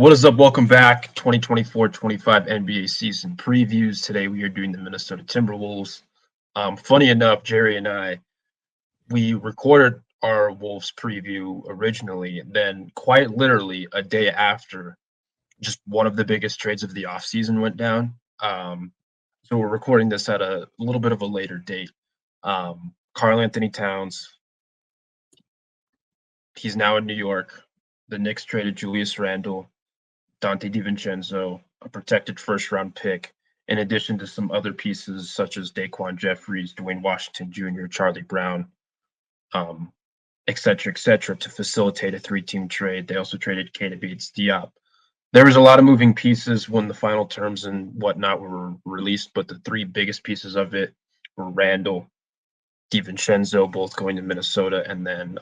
What is up? Welcome back. 2024-25 NBA season previews. Today we are doing the Minnesota Timberwolves. Funny enough, Jerry and we recorded our Wolves preview originally, then quite literally a day after just one of the biggest trades of the offseason went down. So we're recording this at a little bit of a later date. Karl-Anthony Towns, he's now in New York. The Knicks traded Julius Randle, Dante DiVincenzo, a protected first-round pick, in addition to some other pieces such as Daquan Jeffries, Dwayne Washington Jr., Charlie Brown, et cetera, to facilitate a three-team trade. They also traded Keita Bates-Diop. There was a lot of moving pieces when the final terms and whatnot were released, but the three biggest pieces of it were Randle, DiVincenzo, both going to Minnesota, and then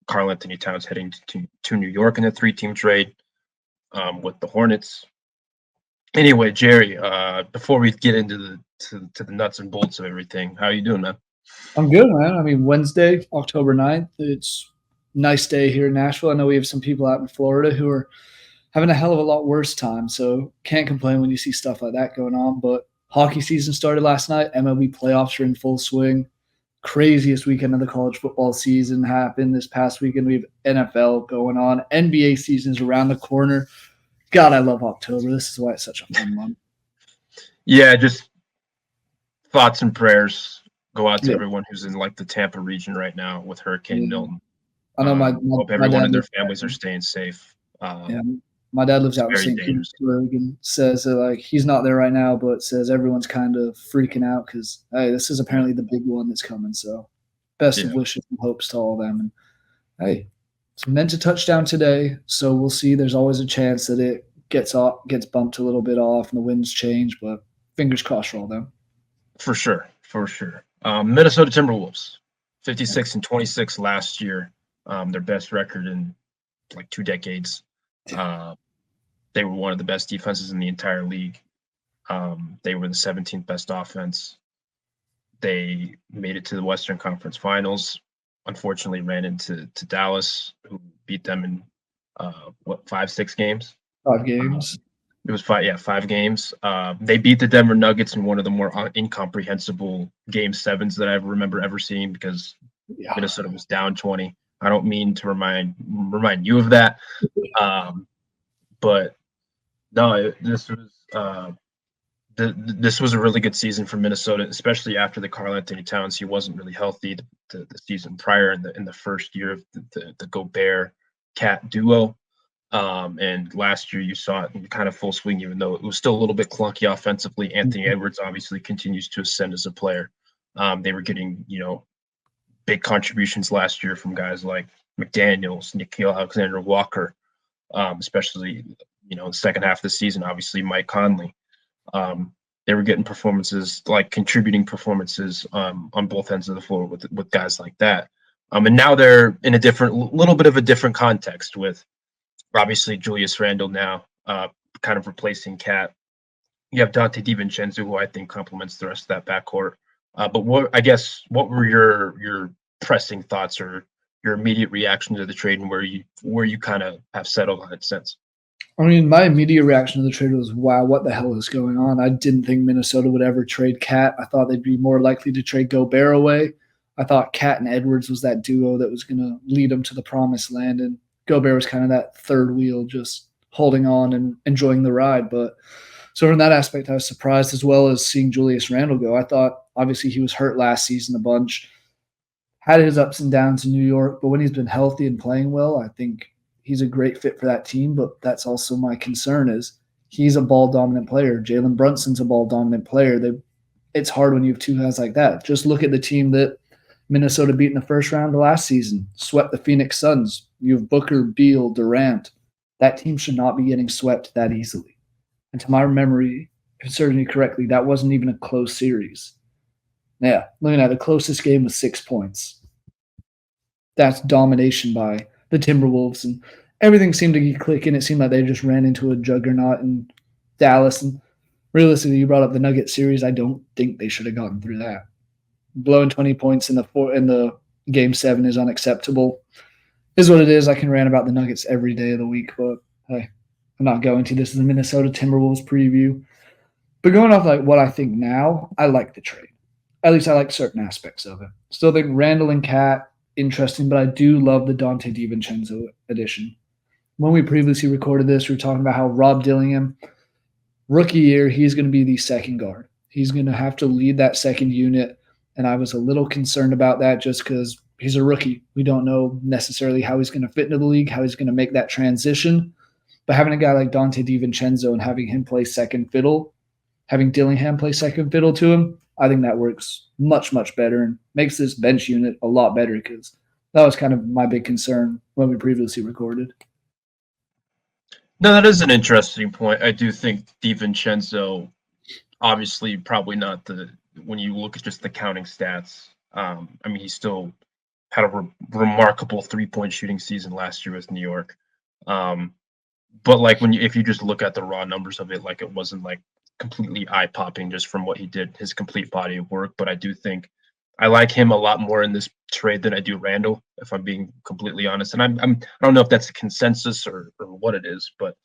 Karl-Anthony Towns heading to New York in a three-team trade. With the Hornets. Anyway, Jerry, before we get into the nuts and bolts of everything, how are you doing, man? I'm good, man. I mean, Wednesday, October 9th, it's a nice day here in Nashville. I know we have some people out in Florida who are having a hell of a lot worse time, so can't complain when you see stuff like that going on. But hockey season started last night. MLB playoffs are in full swing. Craziest weekend of the college football season happened this past weekend. We have NFL going on. NBA season is around the corner. God, I love October. This is why it's such a fun month. Yeah, just thoughts and prayers go out to everyone who's in like the Tampa region right now with Hurricane Milton. I know hope everyone and their families are staying safe. My dad lives out in St. Petersburg and says that, like, he's not there right now, but says everyone's kind of freaking out because, hey, this is apparently the big one that's coming. So best of wishes and hopes to all of them. And, hey, it's meant to touch down today, so we'll see. There's always a chance that it gets bumped a little bit off and the winds change, but fingers crossed for all them. For sure. Minnesota Timberwolves, 56-26 last year, their best record in like 2 decades. They were one of the best defenses in the entire league. They were the 17th best offense. They made it to the Western Conference Finals. Unfortunately, ran into Dallas, who beat them in 5-6 games. 5 games. It was 5 games. They beat the Denver Nuggets in one of the more incomprehensible Game 7s that I remember ever seeing because Minnesota was down 20. I don't mean to remind you of that, but no, this was a really good season for Minnesota, especially after the Karl-Anthony Towns. He wasn't really healthy the season prior in the first year of the Gobert-Cat duo, and last year you saw it in kind of full swing, even though it was still a little bit clunky offensively. Anthony Edwards obviously continues to ascend as a player. They were getting big contributions last year from guys like McDaniels, Nickeil Alexander-Walker, especially, the second half of the season, obviously Mike Conley. They were getting contributing performances on both ends of the floor with guys like that. And now they're in a little bit of a different context with obviously Julius Randle now kind of replacing Cat. You have Dante DiVincenzo, who I think complements the rest of that backcourt. But what were your pressing thoughts or your immediate reaction to the trade, and where you kind of have settled on it since? I mean, my immediate reaction to the trade was, wow, what the hell is going on? I didn't think Minnesota would ever trade Cat. I thought they'd be more likely to trade Gobert away. I thought Cat and Edwards was that duo that was going to lead them to the promised land, and Gobert was kind of that third wheel, just holding on and enjoying the ride. But so from that aspect, I was surprised, as well as seeing Julius Randle go. I thought, obviously, he was hurt last season a bunch, had his ups and downs in New York, but when he's been healthy and playing well, I think he's a great fit for that team. But that's also my concern, is he's a ball-dominant player. Jalen Brunson's a ball-dominant player. It's hard when you have 2 guys like that. Just look at the team that Minnesota beat in the first round of last season, swept the Phoenix Suns. You have Booker, Beal, Durant. That team should not be getting swept that easily. And to my memory, if it serves me correctly, that wasn't even a close series. Yeah, looking at the closest game was 6 points. That's domination by the Timberwolves, and everything seemed to be clicking. It seemed like they just ran into a juggernaut in Dallas. And realistically, you brought up the Nuggets series. I don't think they should have gotten through that. Blowing 20 points in the Game 7 is unacceptable. Is what it is. I can rant about the Nuggets every day of the week, but hey, I'm not going to. This is a Minnesota Timberwolves preview. But going off like what I think now, I like the trade. At least I like certain aspects of it. Still think Randall and Cat interesting, but I do love the Dante DiVincenzo addition. When we previously recorded this, we were talking about how Rob Dillingham, rookie year, he's going to be the second guard. He's going to have to lead that second unit, and I was a little concerned about that just because he's a rookie. We don't know necessarily how he's going to fit into the league, how he's going to make that transition. But having a guy like Dante DiVincenzo and having him play second fiddle, having Dillingham play second fiddle to him, I think that works much, much better and makes this bench unit a lot better because that was kind of my big concern when we previously recorded. No, that is an interesting point. I do think DiVincenzo, obviously, probably not when you look at just the counting stats. I mean, he still had a remarkable 3-point shooting season last year with New York. But like if you just look at the raw numbers of it, like it wasn't like completely eye popping just from what he did, his complete body of work. But I do think I like him a lot more in this trade than I do Randall, if I'm being completely honest. And I don't know if that's a consensus or what it is, but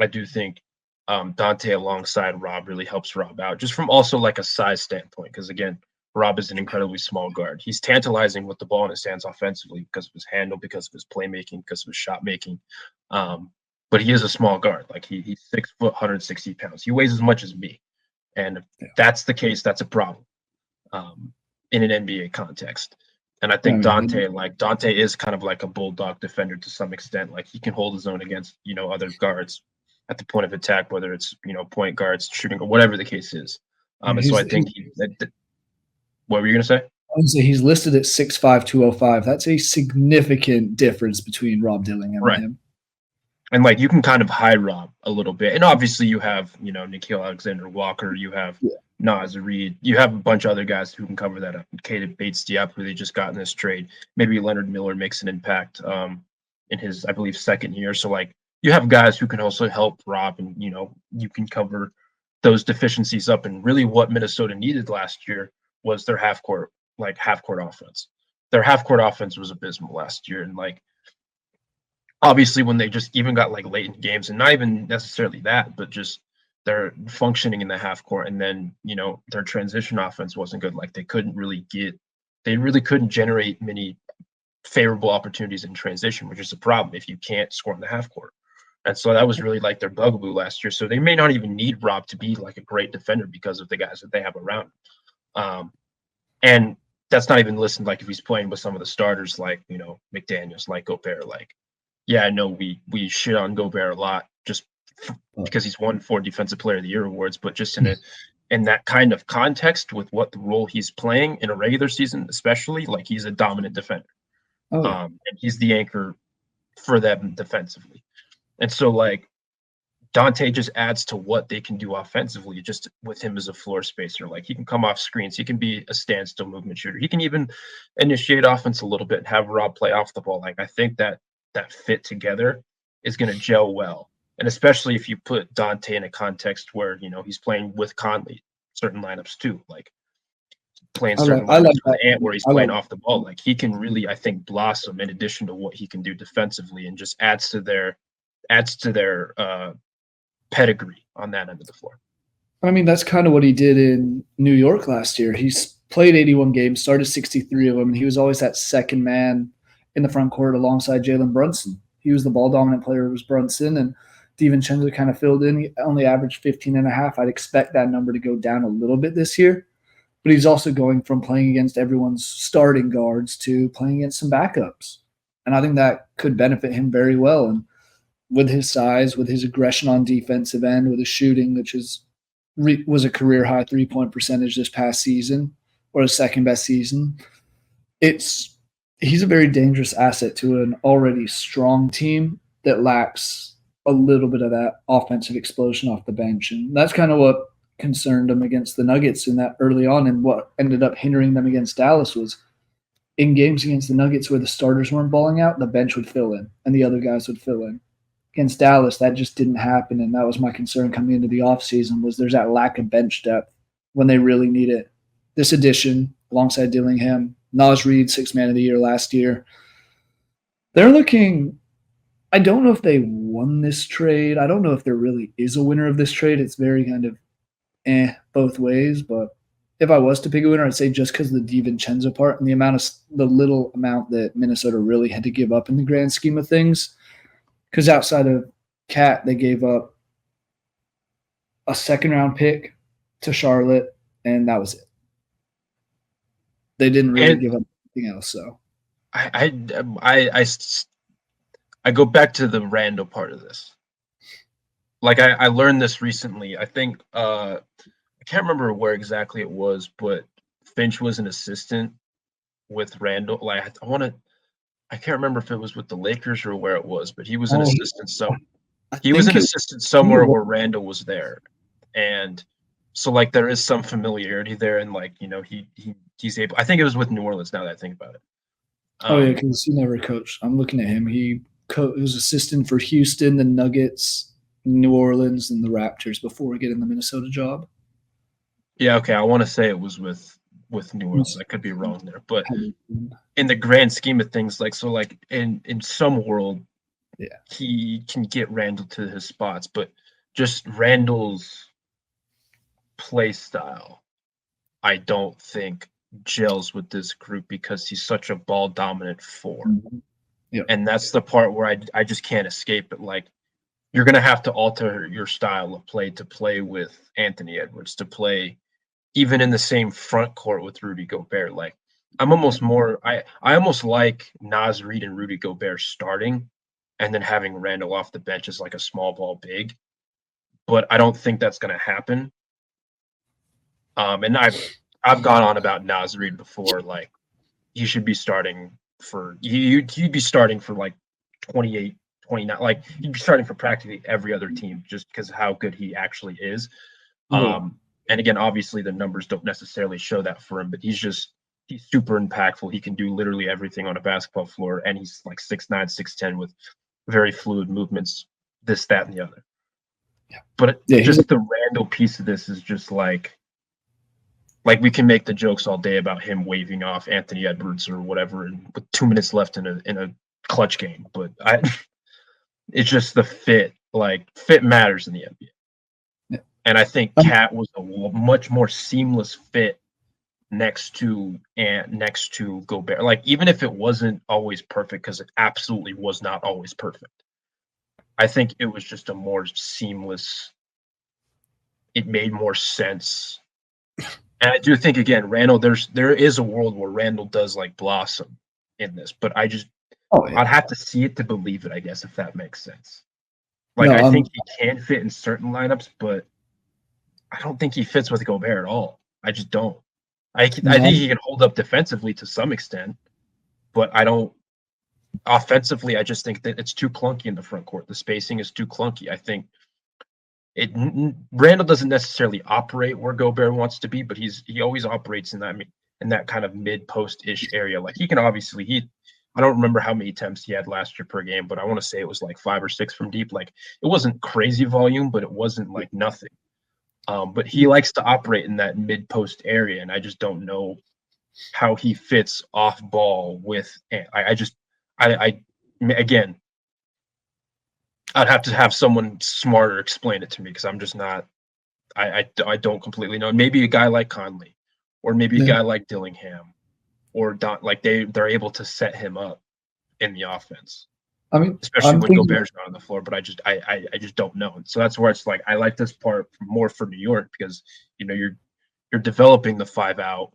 I do think Dante alongside Rob really helps Rob out, just from also like a size standpoint. Because again, Rob is an incredibly small guard. He's tantalizing with the ball in his hands offensively because of his handle, because of his playmaking, because of his shot making. But he is a small guard. Like he's 6 foot, 160 pounds. He weighs as much as me. And if that's the case, that's a problem in an NBA context. And I think Dante is kind of like a bulldog defender to some extent. Like he can hold his own against, other guards at the point of attack, whether it's, point guards, shooting, or whatever the case is. And so I think what were you going to say? I would say he's listed at 6'5", 205. That's a significant difference between Rob Dillingham and him. And like you can kind of hide Rob a little bit. And obviously you have, Nickeil Alexander-Walker, you have Naz Reid, you have a bunch of other guys who can cover that up. Keita Bates-Diop, who they just got in this trade. Maybe Leonard Miller makes an impact in his, I believe, second year. So like you have guys who can also help Rob, and you can cover those deficiencies up. And really what Minnesota needed last year was their half court offense. Their half court offense was abysmal last year. And like obviously when they just even got like late in games, and not even necessarily that, but just they're functioning in the half court, and then their transition offense wasn't good. Like they really couldn't generate many favorable opportunities in transition, which is a problem if you can't score in the half court. And so that was really like their bugaboo last year. So they may not even need Rob to be like a great defender because of the guys that they have around him. And that's not even listened like if he's playing with some of the starters like McDaniels, like Gobert. Like I know we shit on Gobert a lot just because he's won 4 Defensive Player of the Year awards, but just in that kind of context with what the role he's playing in a regular season, especially, like he's a dominant defender. And he's the anchor for them defensively. And so like Dante just adds to what they can do offensively just with him as a floor spacer. Like he can come off screens. He can be a standstill movement shooter. He can even initiate offense a little bit and have Rob play off the ball. Like I think that fit together is going to gel well. And especially if you put Dante in a context where, he's playing with Conley, certain lineups too, like playing certain lineups with Ant where he's playing off the ball. Like he can really, I think, blossom in addition to what he can do defensively, and just adds to their pedigree on that end of the floor. I mean, that's kind of what he did in New York last year. He's played 81 games, started 63 of them, and he was always that second man in the front court alongside Jalen Brunson. He was the ball dominant player, was Brunson, and DiVincenzo kind of filled in. He only averaged 15.5. I'd expect that number to go down a little bit this year, but he's also going from playing against everyone's starting guards to playing against some backups. And I think that could benefit him very well. And with his size, with his aggression on defensive end, with his shooting, which was a career high 3-point percentage this past season, or his second best season, he's a very dangerous asset to an already strong team that lacks a little bit of that offensive explosion off the bench. And that's kind of what concerned them against the Nuggets in that early on, and what ended up hindering them against Dallas was in games against the Nuggets where the starters weren't balling out, the bench would fill in and the other guys would fill in. Against Dallas, that just didn't happen, and that was my concern coming into the offseason, was there's that lack of bench depth when they really need it. This addition, alongside Dillingham, Naz Reid, 6th man of the year last year, they're looking I don't know if they won this trade. I don't know if there really is a winner of this trade. It's very kind of both ways. But if I was to pick a winner, I'd say just because of the DiVincenzo part and the little amount that Minnesota really had to give up in the grand scheme of things. Because outside of Cat, they gave up a second-round pick to Charlotte, and that was it. They didn't really give up anything else. So I go back to the Randall part of this. Like I learned this recently. I think I can't remember where exactly it was, but Finch was an assistant with Randall. Like I can't remember if it was with the Lakers or where it was, but he was an assistant. So he was an assistant somewhere where Randall was there, and so like there is some familiarity there, and like he's able. I think it was with New Orleans. Now that I think about it. Yeah, because he never coached. I'm looking at him. He was assistant for Houston, the Nuggets, New Orleans, and the Raptors before getting the Minnesota job. Yeah, okay. I want to say it was with New Orleans. I could be wrong there, but in the grand scheme of things, like in some world, yeah, he can get Randall to his spots, but just Randall's play style, I don't think gels with this group because he's such a ball dominant four. Mm-hmm. Yep. And that's the part where I just can't escape it. Like you're going to have to alter your style of play to play with Anthony Edwards, to play even in the same front court with Rudy Gobert. Like I'm almost I almost like Naz Reid and Rudy Gobert starting and then having Randall off the bench as like a small ball big. But I don't think that's going to happen. And I've gone on about Naz Reid before. Like he should be starting for he'd be starting for like 28, 29. Like he'd be starting for practically every other team just because of how good he actually is. And again, obviously the numbers don't necessarily show that for him, but he's super impactful. He can do literally everything on a basketball floor, and he's like 6'9", 6'10" with very fluid movements, this, that, and the other. Yeah. But just the Randall piece of this is just like we can make the jokes all day about him waving off Anthony Edwards or whatever, and with 2 minutes left in a clutch game. But it's just the fit. Like fit matters in the NBA. Yeah. And I think Cat was a much more seamless fit next to Gobert. Like even if it wasn't always perfect, because it absolutely was not always perfect, I think it was just a more seamless. It made more sense. And I do think again, Randall, there is a world where Randall does like blossom in this, but I'd have to see it to believe it, I guess, if that makes sense. Like I think he can fit in certain lineups, but I don't think he fits with Gobert at all. I just don't. I think he can hold up defensively to some extent, but I don't. Offensively, I just think that it's too clunky in the front court. The spacing is too clunky. I think Randall doesn't necessarily operate where Gobert wants to be, but he always operates in that kind of mid post-ish area. Like he can obviously I don't remember how many attempts he had last year per game, but I want to say it was like 5 or 6 from deep. Like it wasn't crazy volume, but it wasn't like nothing. But he likes to operate in that mid post area, and I just don't know how he fits off ball with. Again, I'd have to have someone smarter explain it to me because I'm just not. I don't completely know. Maybe a guy like Conley, or maybe a guy like Dillingham, or like they're able to set him up in the offense. I mean, especially when Gobert's not on the floor, but I just don't know. And so that's where it's like I like this part more for New York because you're developing the 5-out.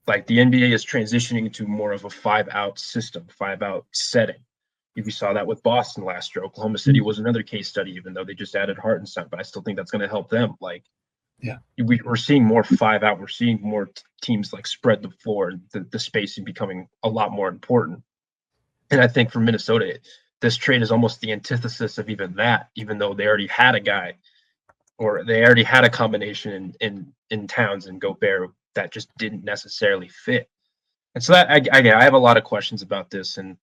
Like the NBA is transitioning to more of a 5-out system, 5-out setting. You saw that with Boston last year. Oklahoma City was another case study, even though they just added Hartenstein, but I still think that's going to help them. Like, we're seeing more 5-out. We're seeing more teams like spread the floor, and the spacing becoming a lot more important. And I think for Minnesota, this trade is almost the antithesis of even that, even though they already had a guy or they already had a combination in Towns and Gobert that just didn't necessarily fit. And so that I have a lot of questions about this, and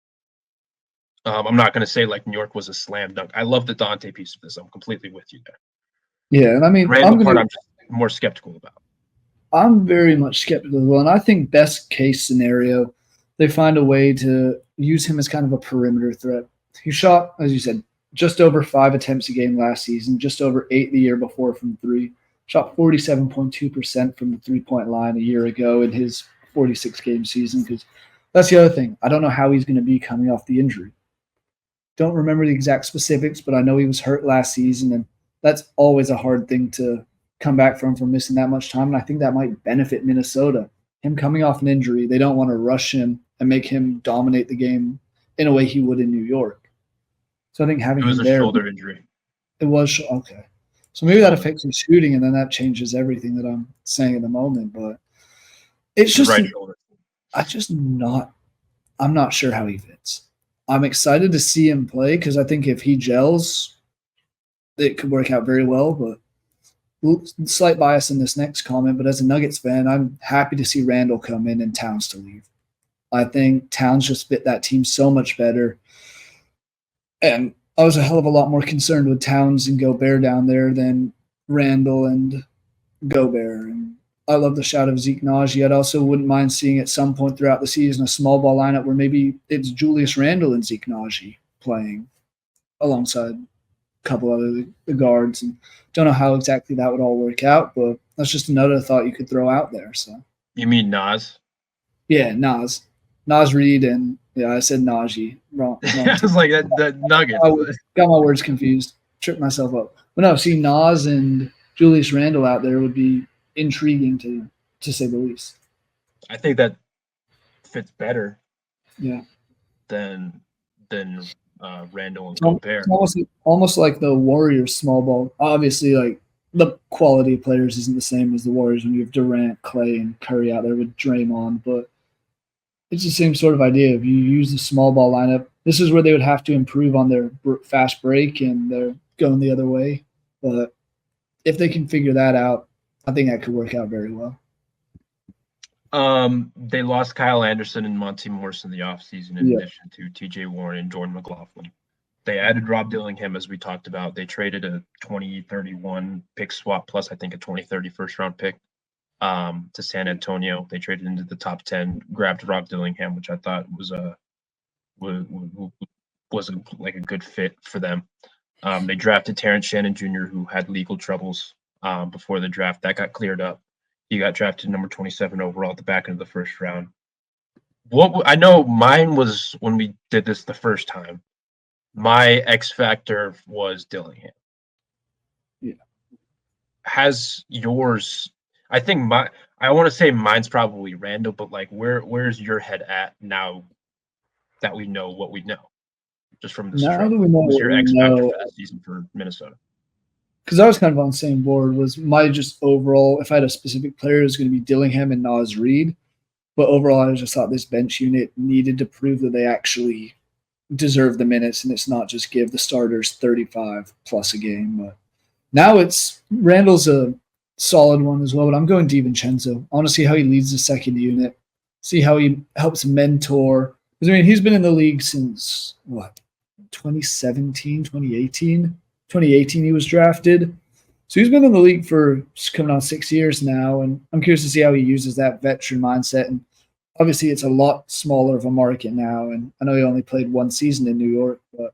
I'm not going to say like New York was a slam dunk. I love the Dante piece of this. I'm completely with you there. Yeah, and I mean, I'm just more skeptical about. I'm very much skeptical, and I think best case scenario, they find a way to use him as kind of a perimeter threat. He shot, as you said, just over 5 attempts a game last season, just over 8 the year before from three. Shot 47.2% from the 3-point line a year ago in his 46-game season. Because that's the other thing. I don't know how he's going to be coming off the injury. Don't remember the exact specifics, but I know he was hurt last season, and that's always a hard thing to come back from missing that much time. And I think that might benefit Minnesota. Him coming off an injury, they don't want to rush him and make him dominate the game in a way he would in New York. So I think having It was him a there, shoulder injury. it was okay. So maybe that affects his shooting, and then that changes everything that I'm saying at the moment. But it's just, Right shoulder. I'm not sure how he fits. I'm excited to see him play because I think if he gels, it could work out very well. But slight bias in this next comment, but as a Nuggets fan, I'm happy to see Randall come in and Towns to leave. I think Towns just fit that team so much better. And I was a hell of a lot more concerned with Towns and Gobert down there than Randall and Gobert. And I love the shot of Zeke Naji. I also wouldn't mind seeing at some point throughout the season a small ball lineup where maybe it's Julius Randle and Zeke Naji playing alongside a couple other the guards. And don't know how exactly that would all work out, but that's just another thought you could throw out there. So You mean Nas? yeah, Nas Reed, and I said Najee. Wrong. I was like that Nuggets. Got my words confused. Tripped myself up. But no, see Nas and Julius Randle out there would be intriguing to say the least. I think that fits better. Yeah. Than Randall and Gobert. It's almost like the Warriors small ball. Obviously, like the quality of players isn't the same as the Warriors when you have Durant, Clay, and Curry out there with Draymond, but it's the same sort of idea. If you use the small ball lineup, this is where they would have to improve on their fast break and they're going the other way. But if they can figure that out, I think that could work out very well. They lost Kyle Anderson and Monty Morris in the offseason in addition to TJ Warren and Jordan McLaughlin. They added Rob Dillingham, as we talked about. They traded a 2031 pick swap plus, I think, a 2030 first-round pick to San Antonio. They traded into the top 10, grabbed Rob Dillingham, which I thought was a good fit for them. They drafted Terrence Shannon Jr., who had legal troubles before the draft. That got cleared up. He got drafted number 27 overall at the back end of the first round. What I know, mine was when we did this the first time. My X factor was Dillingham. Yeah. Has yours? I think I want to say mine's probably Randall, but like, where's your head at now that we know what we know, just from this? Now that we know what was your X factor for this season for Minnesota? Because I was kind of on the same board, was my just overall, if I had a specific player, it was going to be Dillingham and Nas Reed. But overall, I just thought this bench unit needed to prove that they actually deserve the minutes, and it's not just give the starters 35 plus a game. But now it's Randall's a solid one as well, but I'm going DiVincenzo. I want to see how he leads the second unit, see how he helps mentor. Because, I mean, he's been in the league since, 2017, 2018? 2018 he was drafted. So he's been in the league for coming on 6 years now, and I'm curious to see how he uses that veteran mindset. And obviously it's a lot smaller of a market now, and I know he only played one season in New York, but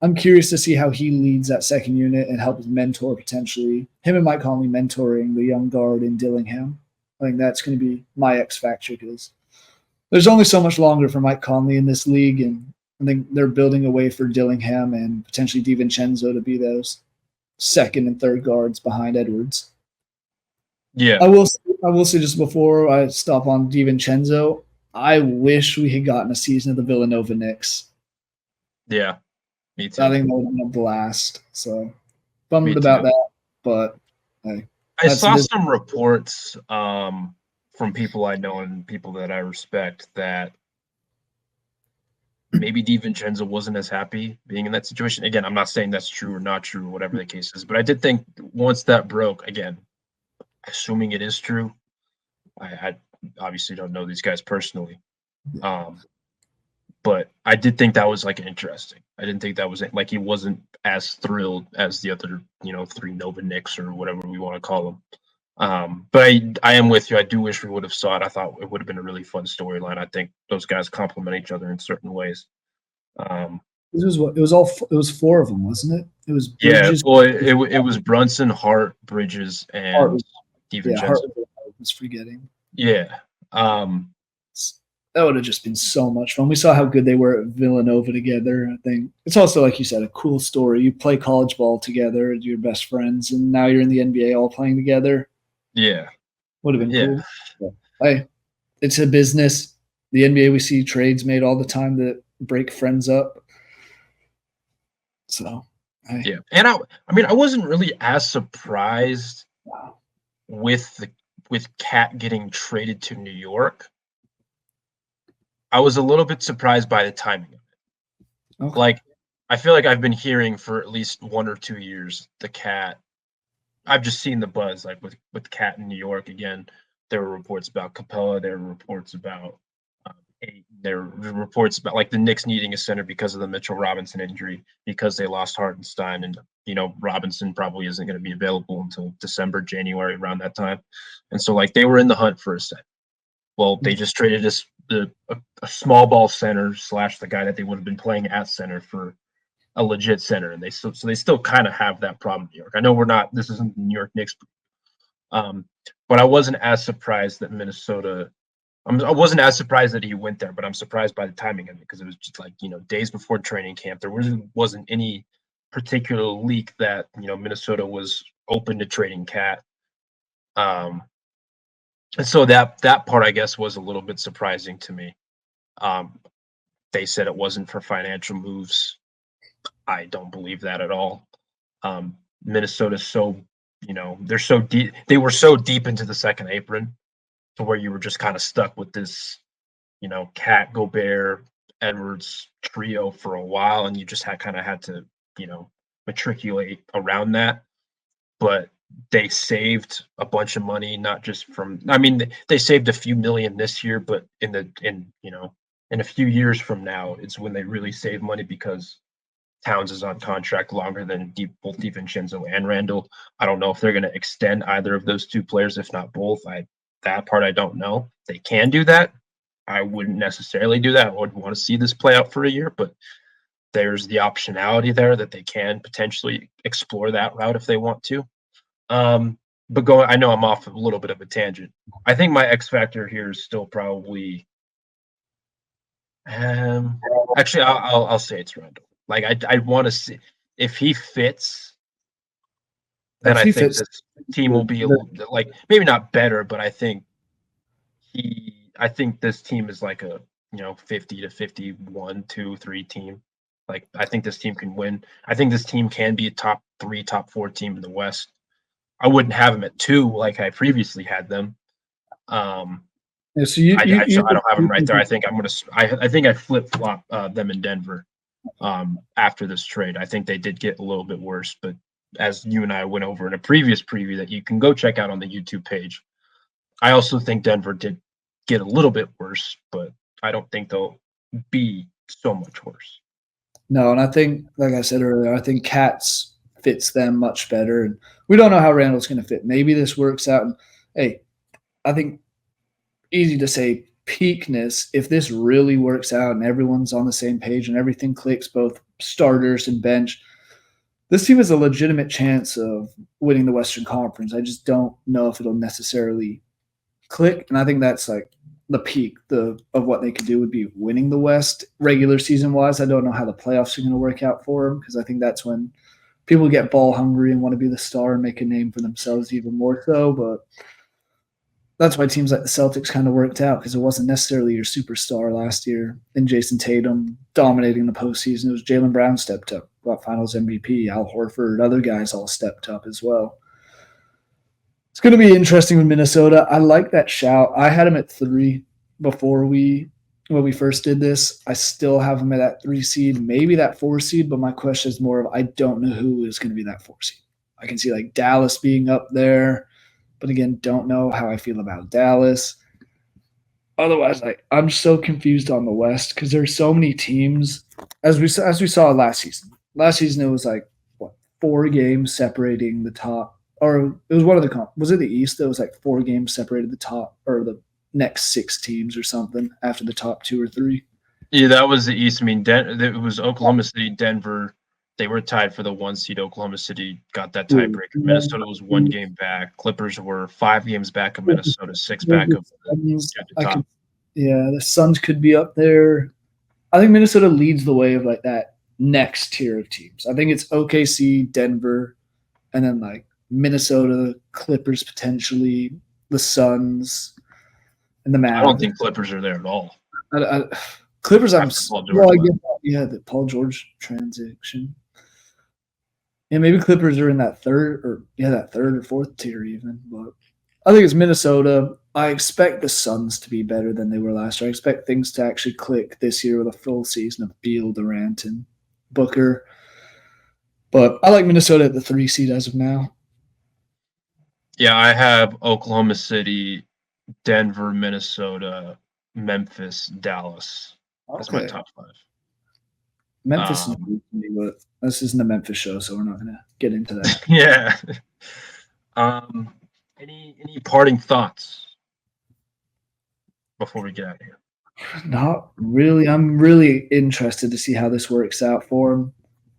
I'm curious to see how he leads that second unit and helps mentor potentially. Him and Mike Conley mentoring the young guard in Dillingham. I think that's going to be my X factor because there's only so much longer for Mike Conley in this league, and I think they're building a way for Dillingham and potentially DiVincenzo to be those second and third guards behind Edwards. Yeah. I will say just before I stop on DiVincenzo, I wish we had gotten a season of the Villanova Knicks. Yeah, me too. I think that would have been a blast. So bummed about that, but I saw some reports from people I know and people that I respect that maybe DiVincenzo wasn't as happy being in that situation. Again, I'm not saying that's true or not true, whatever the case is, but I did think once that broke, again, assuming it is true, I obviously don't know these guys personally, but I did think that was like interesting. I didn't think that was like he wasn't as thrilled as the other, three Nova Knicks or whatever we want to call them. But I am with you. I do wish we would have saw it. I thought it would have been a really fun storyline. I think those guys complement each other in certain ways. It was four of them, wasn't it? It was Yeah, Bridges. well, it was Brunson, Hart, Bridges, Hart, and Hart DiVincenzo. was forgetting. Yeah. That would have just been so much fun. We saw how good they were at Villanova together. I think it's also, like you said, a cool story. You play college ball together, you're best friends, and now you're in the NBA all playing together. Yeah. Would have been Yeah. cool. Hey, it's a business. The NBA, we see trades made all the time that break friends up. So, hey. Yeah. And I mean, I wasn't really as surprised with Cat getting traded to New York. I was a little bit surprised by the timing of it. Okay. Like, I feel like I've been hearing for at least 1 or 2 years the Cat. I've just seen the buzz, like with Cat in New York again. There were reports about Capella. There were reports about there were reports about like the Knicks needing a center because of the Mitchell Robinson injury, because they lost Hartenstein, and Robinson probably isn't going to be available until December, January, around that time. And so like they were in the hunt for a center. Well, they just traded a small ball center / the guy that they would have been playing at center for a legit center, and they still kind of have that problem in New York. I know this isn't the New York Knicks, but I wasn't as surprised that Minnesota. I wasn't as surprised that he went there, but I'm surprised by the timing of it, because it was just like days before training camp. There wasn't any particular leak that Minnesota was open to trading Cat. And so that part, I guess, was a little bit surprising to me. They said it wasn't for financial moves. I don't believe that at all. Minnesota's so, they're so deep. They were so deep into the second apron to where you were just kind of stuck with this, Cat, Gobert, Edwards trio for a while, and you just had to, matriculate around that. But they saved a bunch of money, not just from. I mean, they saved a few million this year, but in a few years from now, it's when they really save money, because Towns is on contract longer than both DiVincenzo and Randall. I don't know if they're going to extend either of those two players, if not both. That part I don't know. They can do that. I wouldn't necessarily do that. I would want to see this play out for a year, but there's the optionality there that they can potentially explore that route if they want to. But I know I'm off a little bit of a tangent. I think my X factor here is still probably. Actually, I'll say it's Randall. Like I want to see if he fits. Then I think this team will be like maybe not better, but I think this team is like a 50 to 51, 2, 3 team. Like I think this team can win. I think this team can be a top 3, top 4 team in the West. I wouldn't have them at 2 like I previously had them. Yeah, so I don't have them right there. I think I think I flip flop them in Denver after this trade. I think they did get a little bit worse, but as you and I went over in a previous preview that you can go check out on the YouTube page, I also think Denver did get a little bit worse, but I don't think they'll be so much worse. No, and I think, like I said earlier, I think Cats fits them much better. And we don't know how Randall's going to fit. Maybe this works out. And hey, I think easy to say peakness, if this really works out and everyone's on the same page and everything clicks, both starters and bench, this team has a legitimate chance of winning the Western Conference. I just don't know if it'll necessarily click. And I think that's like the peak of what they could do would be winning the West regular season wise. I don't know how the playoffs are going to work out for them, because I think that's when people get ball hungry and want to be the star and make a name for themselves even more so. But that's why teams like the Celtics kind of worked out, because it wasn't necessarily your superstar last year in Jason Tatum dominating the postseason. It was Jaylen Brown stepped up, got Finals MVP, Al Horford, other guys all stepped up as well. It's going to be interesting with Minnesota. I like that shout. I had him at 3 before when we first did this. I still have him at that 3 seed, maybe that 4 seed, but my question is more of I don't know who is going to be that 4 seed. I can see like Dallas being up there, but again, don't know how I feel about Dallas. Otherwise, I'm so confused on the West, because there's so many teams, as we saw last season. Last season it was like 4 games separating the top. Or it was one of the was it the East that was like 4 games separated the top or the next 6 teams or something after the top 2 or 3? Yeah, that was the East. I mean, it was Oklahoma City, Denver. They were tied for the 1 seed. Oklahoma City got that Ooh, tiebreaker. Minnesota was 1 game back. Clippers were 5 games back of Minnesota, 6 back of the I top. could, yeah, the Suns could be up there. I think Minnesota leads the way of like that next tier of teams. I think it's OKC, Denver, and then like Minnesota, Clippers potentially, the Suns, and the I don't Mavs. think Clippers are there at all I, Clippers, after Paul George I left. get that, yeah, the Paul George transaction. Yeah, maybe Clippers are in that third or fourth tier even. But I think it's Minnesota. I expect the Suns to be better than they were last year. I expect things to actually click this year with a full season of Beal, Durant, and Booker. But I like Minnesota at the 3 seed as of now. Yeah, I have Oklahoma City, Denver, Minnesota, Memphis, Dallas. That's my Okay. top 5. Memphis is new to me, but this isn't a Memphis show, so we're not going to get into that. Yeah. Any parting thoughts before we get out of here? Not really. I'm really interested to see how this works out for him.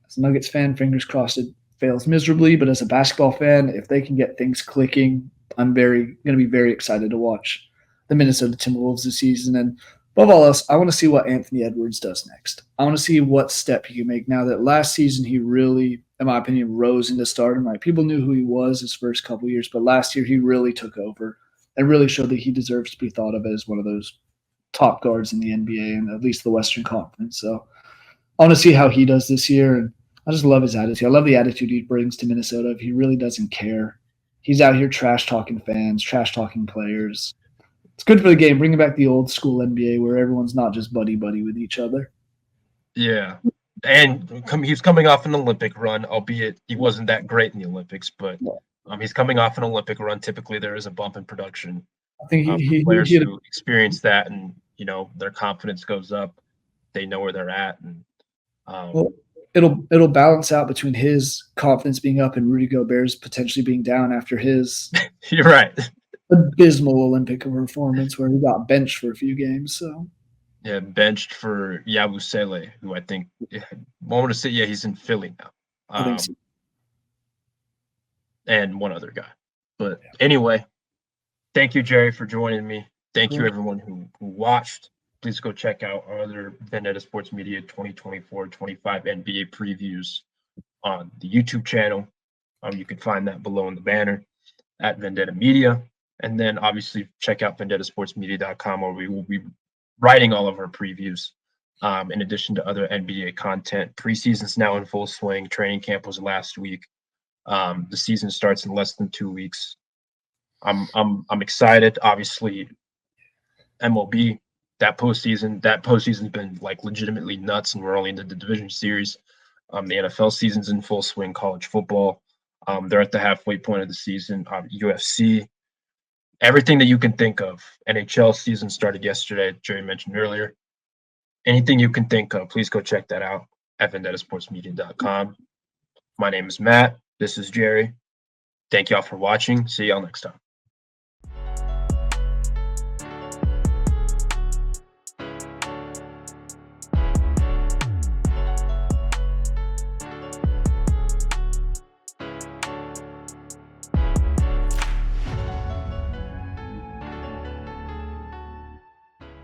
As a Nuggets fan, fingers crossed it fails miserably. But as a basketball fan, if they can get things clicking, I'm going to be very excited to watch the Minnesota Timberwolves this season. And above all else, I want to see what Anthony Edwards does next. I want to see what step he can make now that last season he really, in my opinion, rose into stardom. Like people knew who he was his first couple years, but last year he really took over and really showed that he deserves to be thought of as one of those top guards in the NBA and at least the Western Conference. So I want to see how he does this year. And I just love his attitude. I love the attitude he brings to Minnesota. If he really doesn't care, he's out here trash talking fans, trash talking players. It's good for the game, bringing back the old school NBA where everyone's not just buddy buddy with each other. Yeah. And he's coming off an Olympic run, albeit he wasn't that great in the Olympics, but he's coming off an Olympic run. Typically, there is a bump in production. I think For players who experience that and, their confidence goes up, they know where they're at. And well, it'll balance out between his confidence being up and Rudy Gobert's potentially being down after his you're right. abysmal Olympic performance where he got benched for a few games. So yeah, benched for Yabusele, who I think moment to say, yeah, he's in Philly now. I think so. And one other guy. But anyway, thank you, Jerry, for joining me. Thank you, everyone who watched. Please go check out our other Vendetta Sports Media 2024-25 NBA previews on the YouTube channel. You can find that below in the banner at Vendetta Media. And then obviously check out vendettasportsmedia.com where we will be writing all of our previews in addition to other NBA content. Preseason's now in full swing. Training camp was last week. The season starts in less than 2 weeks. I'm excited. Obviously, MLB, that postseason's been like legitimately nuts, and we're only into the division series. The NFL season's in full swing. College football, they're at the halfway point of the season. UFC, everything that you can think of. NHL season started yesterday. Jerry mentioned earlier. Anything you can think of, please go check that out at vendettasportsmedia.com. My name is Matt. This is Jerry. Thank y'all for watching. See y'all next time.